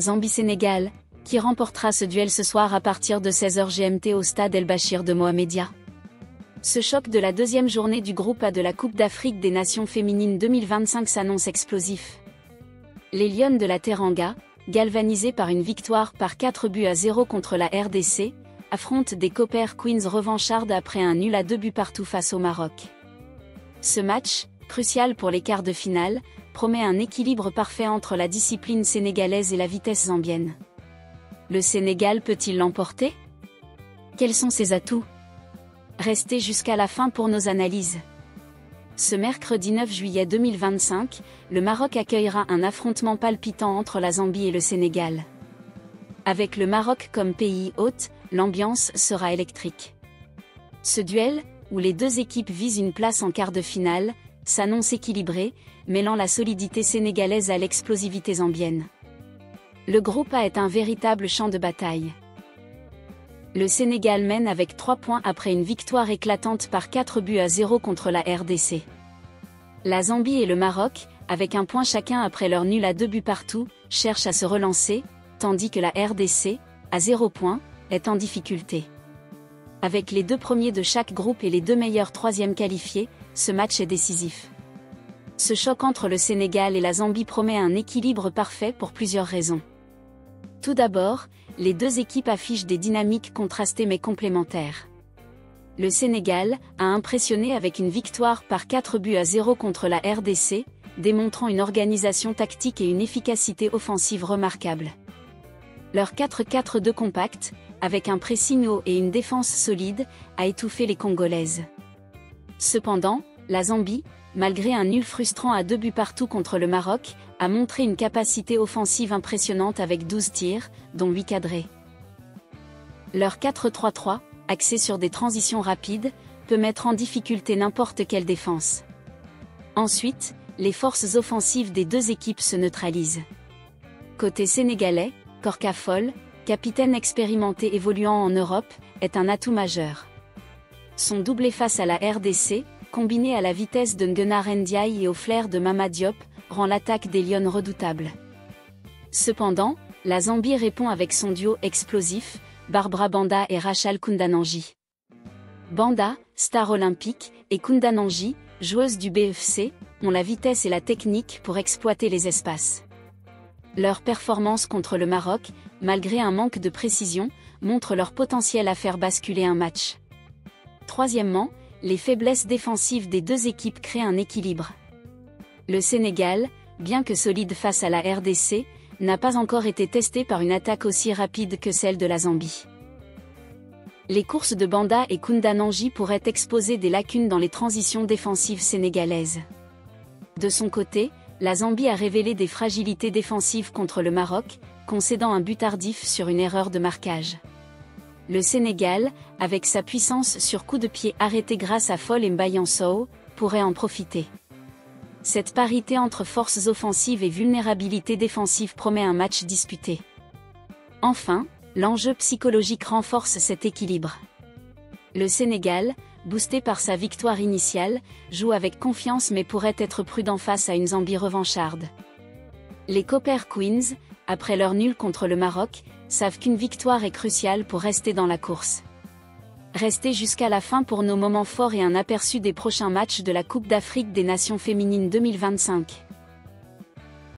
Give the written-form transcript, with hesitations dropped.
Zambie-Sénégal, qui remportera ce duel ce soir à partir de 16h GMT au stade El Bachir de Mohamedia. Ce choc de la deuxième journée du groupe A de la Coupe d'Afrique des Nations féminines 2025 s'annonce explosif. Les Lionnes de la Teranga, galvanisées par une victoire par 4-0 contre la RDC, affrontent des Copper Queens revanchardes après un nul à 2 buts partout face au Maroc. Ce match, crucial pour les quarts de finale, promet un équilibre parfait entre la discipline sénégalaise et la vitesse zambienne. Le Sénégal peut-il l'emporter? Quels sont ses atouts? Restez jusqu'à la fin pour nos analyses. Ce mercredi 9 juillet 2025, le Maroc accueillera un affrontement palpitant entre la Zambie et le Sénégal. Avec le Maroc comme pays hôte, l'ambiance sera électrique. Ce duel, où les deux équipes visent une place en quart de finale, s'annonce équilibré, mêlant la solidité sénégalaise à l'explosivité zambienne. Le groupe A est un véritable champ de bataille. Le Sénégal mène avec 3 points après une victoire éclatante par 4-0 contre la RDC. La Zambie et le Maroc, avec 1 point chacun après leur nul à 2 buts partout, cherchent à se relancer, tandis que la RDC, à 0 points, est en difficulté. Avec les 2 premiers de chaque groupe et les 2 meilleurs 3e qualifiés, ce match est décisif. Ce choc entre le Sénégal et la Zambie promet un équilibre parfait pour plusieurs raisons. Tout d'abord, les deux équipes affichent des dynamiques contrastées mais complémentaires. Le Sénégal a impressionné avec une victoire par 4-0 contre la RDC, démontrant une organisation tactique et une efficacité offensive remarquables. Leur 4-4-2 compact, avec un pressing haut et une défense solide, a étouffé les Congolaises. Cependant, la Zambie, malgré un nul frustrant à 2 buts partout contre le Maroc, a montré une capacité offensive impressionnante avec 12 tirs, dont 8 cadrés. Leur 4-3-3, axé sur des transitions rapides, peut mettre en difficulté n'importe quelle défense. Ensuite, les forces offensives des deux équipes se neutralisent. Côté sénégalais, Korka Fall, capitaine expérimenté évoluant en Europe, est un atout majeur. Son doublé face à la RDC, combiné à la vitesse de Nguenar Ndiaye et au flair de Mama Diop, rend l'attaque des Lionnes redoutable. Cependant, la Zambie répond avec son duo explosif, Barbara Banda et Rachel Kundananji. Banda, star olympique, et Kundananji, joueuse du BFC, ont la vitesse et la technique pour exploiter les espaces. Leur performance contre le Maroc, malgré un manque de précision, montre leur potentiel à faire basculer un match. Troisièmement, les faiblesses défensives des deux équipes créent un équilibre. Le Sénégal, bien que solide face à la RDC, n'a pas encore été testé par une attaque aussi rapide que celle de la Zambie. Les courses de Banda et Kundananji pourraient exposer des lacunes dans les transitions défensives sénégalaises. De son côté, la Zambie a révélé des fragilités défensives contre le Maroc, concédant un but tardif sur une erreur de marquage. Le Sénégal, avec sa puissance sur coup de pied arrêté grâce à Fall et Mbayansou, pourrait en profiter. Cette parité entre forces offensives et vulnérabilité défensive promet un match disputé. Enfin, l'enjeu psychologique renforce cet équilibre. Le Sénégal, boosté par sa victoire initiale, joue avec confiance mais pourrait être prudent face à une Zambie revancharde. Les Copper Queens, après leur nul contre le Maroc, savent qu'une victoire est cruciale pour rester dans la course. Restez jusqu'à la fin pour nos moments forts et un aperçu des prochains matchs de la Coupe d'Afrique des Nations féminines 2025.